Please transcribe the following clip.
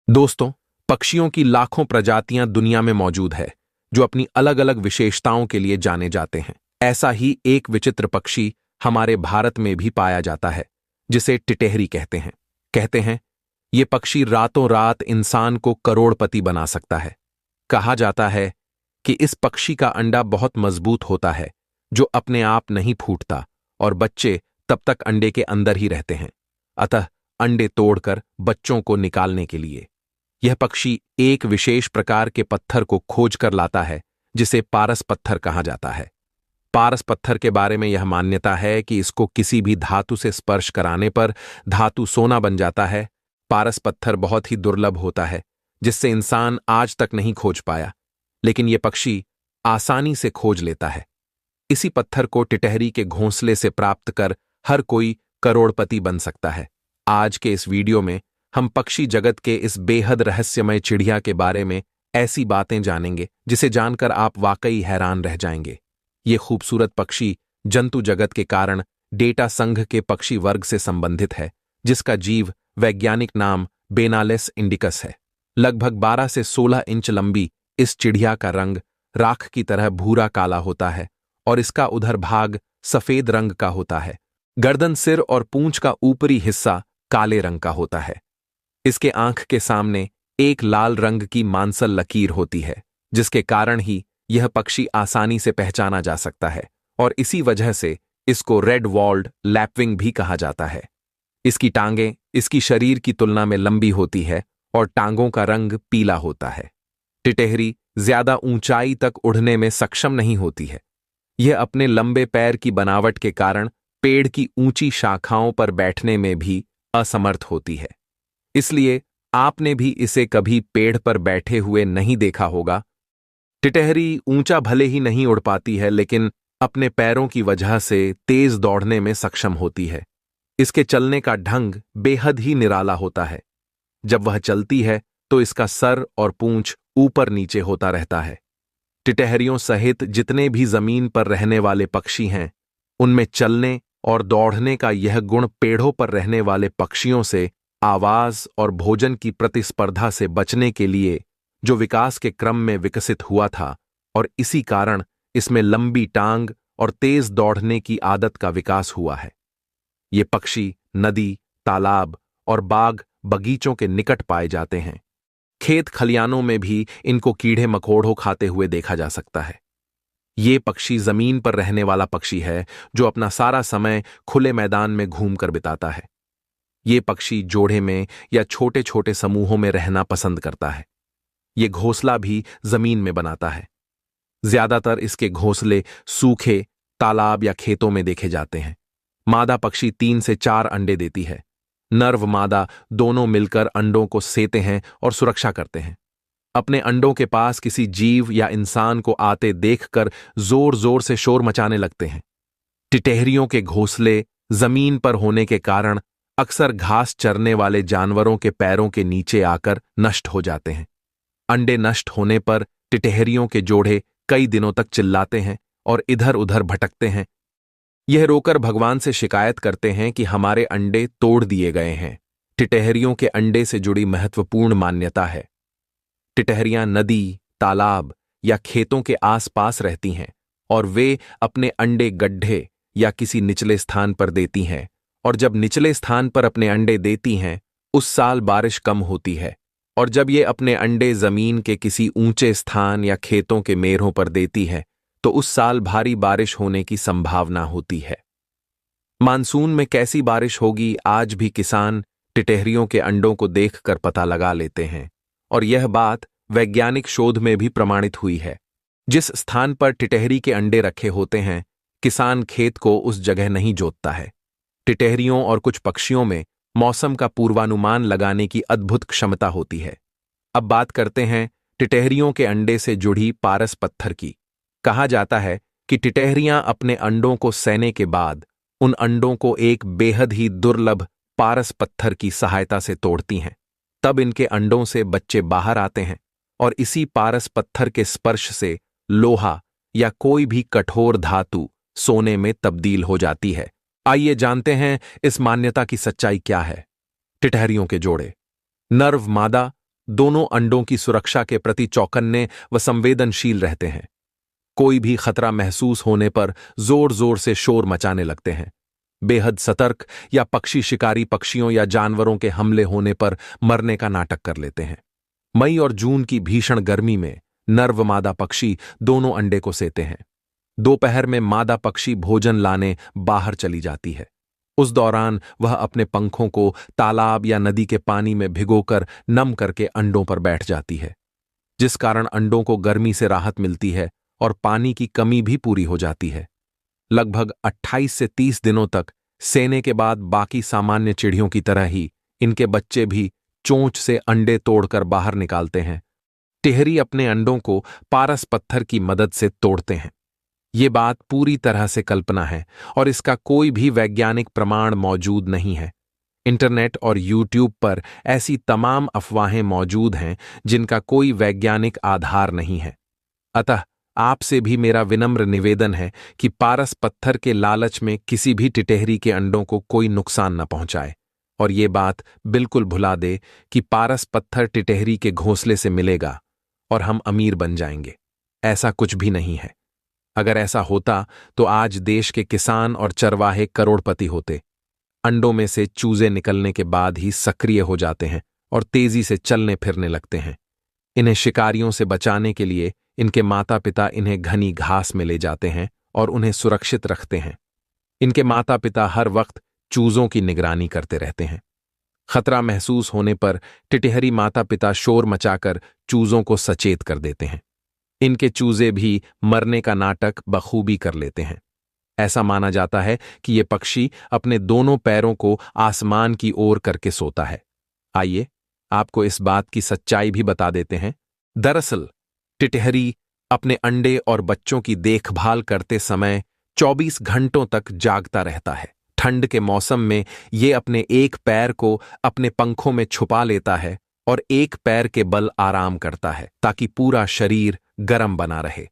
दोस्तों, पक्षियों की लाखों प्रजातियां दुनिया में मौजूद है जो अपनी अलग अलग विशेषताओं के लिए जाने जाते हैं। ऐसा ही एक विचित्र पक्षी हमारे भारत में भी पाया जाता है जिसे टिटहरी कहते हैं ये पक्षी रातों रात इंसान को करोड़पति बना सकता है। कहा जाता है कि इस पक्षी का अंडा बहुत मजबूत होता है जो अपने आप नहीं फूटता और बच्चे तब तक अंडे के अंदर ही रहते हैं। अतः अंडे तोड़कर बच्चों को निकालने के लिए यह पक्षी एक विशेष प्रकार के पत्थर को खोज कर लाता है जिसे पारस पत्थर कहा जाता है। पारस पत्थर के बारे में यह मान्यता है कि इसको किसी भी धातु से स्पर्श कराने पर धातु सोना बन जाता है। पारस पत्थर बहुत ही दुर्लभ होता है जिससे इंसान आज तक नहीं खोज पाया, लेकिन यह पक्षी आसानी से खोज लेता है। इसी पत्थर को टिटहरी के घोंसले से प्राप्त कर हर कोई करोड़पति बन सकता है। आज के इस वीडियो में हम पक्षी जगत के इस बेहद रहस्यमय चिड़िया के बारे में ऐसी बातें जानेंगे जिसे जानकर आप वाकई हैरान रह जाएंगे। ये खूबसूरत पक्षी जंतु जगत के कारण डेटा संघ के पक्षी वर्ग से संबंधित है, जिसका जीव वैज्ञानिक नाम बेनालेस इंडिकस है। लगभग 12 से 16 इंच लंबी इस चिड़िया का रंग राख की तरह भूरा काला होता है और इसका उधर भाग सफेद रंग का होता है। गर्दन, सिर और पूंछ का ऊपरी हिस्सा काले रंग का होता है। इसके आंख के सामने एक लाल रंग की मांसल लकीर होती है, जिसके कारण ही यह पक्षी आसानी से पहचाना जा सकता है और इसी वजह से इसको रेड वॉल्ड लैपविंग भी कहा जाता है। इसकी टांगें इसकी शरीर की तुलना में लंबी होती है और टांगों का रंग पीला होता है। टिटहरी ज्यादा ऊंचाई तक उड़ने में सक्षम नहीं होती है। यह अपने लंबे पैर की बनावट के कारण पेड़ की ऊंची शाखाओं पर बैठने में भी असमर्थ होती है। इसलिए आपने भी इसे कभी पेड़ पर बैठे हुए नहीं देखा होगा। टिटहरी ऊंचा भले ही नहीं उड़ पाती है, लेकिन अपने पैरों की वजह से तेज दौड़ने में सक्षम होती है। इसके चलने का ढंग बेहद ही निराला होता है। जब वह चलती है तो इसका सर और पूंछ ऊपर नीचे होता रहता है। टिटहरियों सहित जितने भी जमीन पर रहने वाले पक्षी हैं, उनमें चलने और दौड़ने का यह गुण पेड़ों पर रहने वाले पक्षियों से आवाज और भोजन की प्रतिस्पर्धा से बचने के लिए जो विकास के क्रम में विकसित हुआ था, और इसी कारण इसमें लंबी टांग और तेज दौड़ने की आदत का विकास हुआ है। ये पक्षी नदी, तालाब और बाग बगीचों के निकट पाए जाते हैं। खेत खलियानों में भी इनको कीड़े मकोड़ों खाते हुए देखा जा सकता है। ये पक्षी जमीन पर रहने वाला पक्षी है जो अपना सारा समय खुले मैदान में घूमकर बिताता है। ये पक्षी जोड़े में या छोटे छोटे समूहों में रहना पसंद करता है। ये घोंसला भी जमीन में बनाता है। ज्यादातर इसके घोंसले सूखे तालाब या खेतों में देखे जाते हैं। मादा पक्षी 3 से 4 अंडे देती है। नर व मादा दोनों मिलकर अंडों को सेते हैं और सुरक्षा करते हैं। अपने अंडों के पास किसी जीव या इंसान को आते देखकर जोर जोर से शोर मचाने लगते हैं। टिटहरियों के घोंसले जमीन पर होने के कारण अक्सर घास चरने वाले जानवरों के पैरों के नीचे आकर नष्ट हो जाते हैं। अंडे नष्ट होने पर टिटहरियों के जोड़े कई दिनों तक चिल्लाते हैं और इधर उधर भटकते हैं। यह रोकर भगवान से शिकायत करते हैं कि हमारे अंडे तोड़ दिए गए हैं। टिटहरियों के अंडे से जुड़ी महत्वपूर्ण मान्यता है। टिटहरियां नदी, तालाब या खेतों के आसपास रहती हैं और वे अपने अंडे गड्ढे या किसी निचले स्थान पर देती हैं, और जब निचले स्थान पर अपने अंडे देती हैं उस साल बारिश कम होती है, और जब ये अपने अंडे जमीन के किसी ऊंचे स्थान या खेतों के मेढ़ों पर देती है तो उस साल भारी बारिश होने की संभावना होती है। मानसून में कैसी बारिश होगी आज भी किसान टिटहरियों के अंडों को देखकर पता लगा लेते हैं, और यह बात वैज्ञानिक शोध में भी प्रमाणित हुई है। जिस स्थान पर टिटहरी के अंडे रखे होते हैं, किसान खेत को उस जगह नहीं जोतता है। टिटहरियों और कुछ पक्षियों में मौसम का पूर्वानुमान लगाने की अद्भुत क्षमता होती है। अब बात करते हैं टिटहरियों के अंडे से जुड़ी पारस पत्थर की। कहा जाता है कि टिटहरियां अपने अंडों को सेने के बाद उन अंडों को एक बेहद ही दुर्लभ पारस पत्थर की सहायता से तोड़ती हैं। तब इनके अंडों से बच्चे बाहर आते हैं और इसी पारस पत्थर के स्पर्श से लोहा या कोई भी कठोर धातु सोने में तब्दील हो जाती है। आइए जानते हैं इस मान्यता की सच्चाई क्या है। टिटहरियों के जोड़े। नर व मादा दोनों अंडों की सुरक्षा के प्रति चौकन्ने व संवेदनशील रहते हैं। कोई भी खतरा महसूस होने पर जोर जोर से शोर मचाने लगते हैं। बेहद सतर्क या पक्षी शिकारी पक्षियों या जानवरों के हमले होने पर मरने का नाटक कर लेते हैं। मई और जून की भीषण गर्मी में नर व मादा पक्षी दोनों अंडे को सेते हैं। दोपहर में मादा पक्षी भोजन लाने बाहर चली जाती है। उस दौरान वह अपने पंखों को तालाब या नदी के पानी में भिगोकर नम करके अंडों पर बैठ जाती है, जिस कारण अंडों को गर्मी से राहत मिलती है और पानी की कमी भी पूरी हो जाती है। लगभग 28 से 30 दिनों तक सेने के बाद बाकी सामान्य चिड़ियों की तरह ही इनके बच्चे भी चोंच से अंडे तोड़कर बाहर निकालते हैं। टिहरी अपने अंडों को पारस पत्थर की मदद से तोड़ते हैं। ये बात पूरी तरह से कल्पना है और इसका कोई भी वैज्ञानिक प्रमाण मौजूद नहीं है। इंटरनेट और यूट्यूब पर ऐसी तमाम अफवाहें मौजूद हैं जिनका कोई वैज्ञानिक आधार नहीं है। अतः आपसे भी मेरा विनम्र निवेदन है कि पारस पत्थर के लालच में किसी भी टिटहरी के अंडों को कोई नुकसान न पहुंचाए और ये बात बिल्कुल भुला दे कि पारस पत्थर टिटहरी के घोंसले से मिलेगा और हम अमीर बन जाएंगे। ऐसा कुछ भी नहीं है। अगर ऐसा होता तो आज देश के किसान और चरवाहे करोड़पति होते। अंडों में से चूजे निकलने के बाद ही सक्रिय हो जाते हैं और तेजी से चलने फिरने लगते हैं। इन्हें शिकारियों से बचाने के लिए इनके माता पिता इन्हें घनी घास में ले जाते हैं और उन्हें सुरक्षित रखते हैं। इनके माता पिता हर वक्त चूजों की निगरानी करते रहते हैं। खतरा महसूस होने पर टिटहरी माता पिता शोर मचाकर चूजों को सचेत कर देते हैं। इनके चूजे भी मरने का नाटक बखूबी कर लेते हैं। ऐसा माना जाता है कि ये पक्षी अपने दोनों पैरों को आसमान की ओर करके सोता है। आइए आपको इस बात की सच्चाई भी बता देते हैं। दरअसल टिटहरी अपने अंडे और बच्चों की देखभाल करते समय 24 घंटों तक जागता रहता है। ठंड के मौसम में ये अपने एक पैर को अपने पंखों में छुपा लेता है और एक पैर के बल आराम करता है ताकि पूरा शरीर गर्म बना रहे।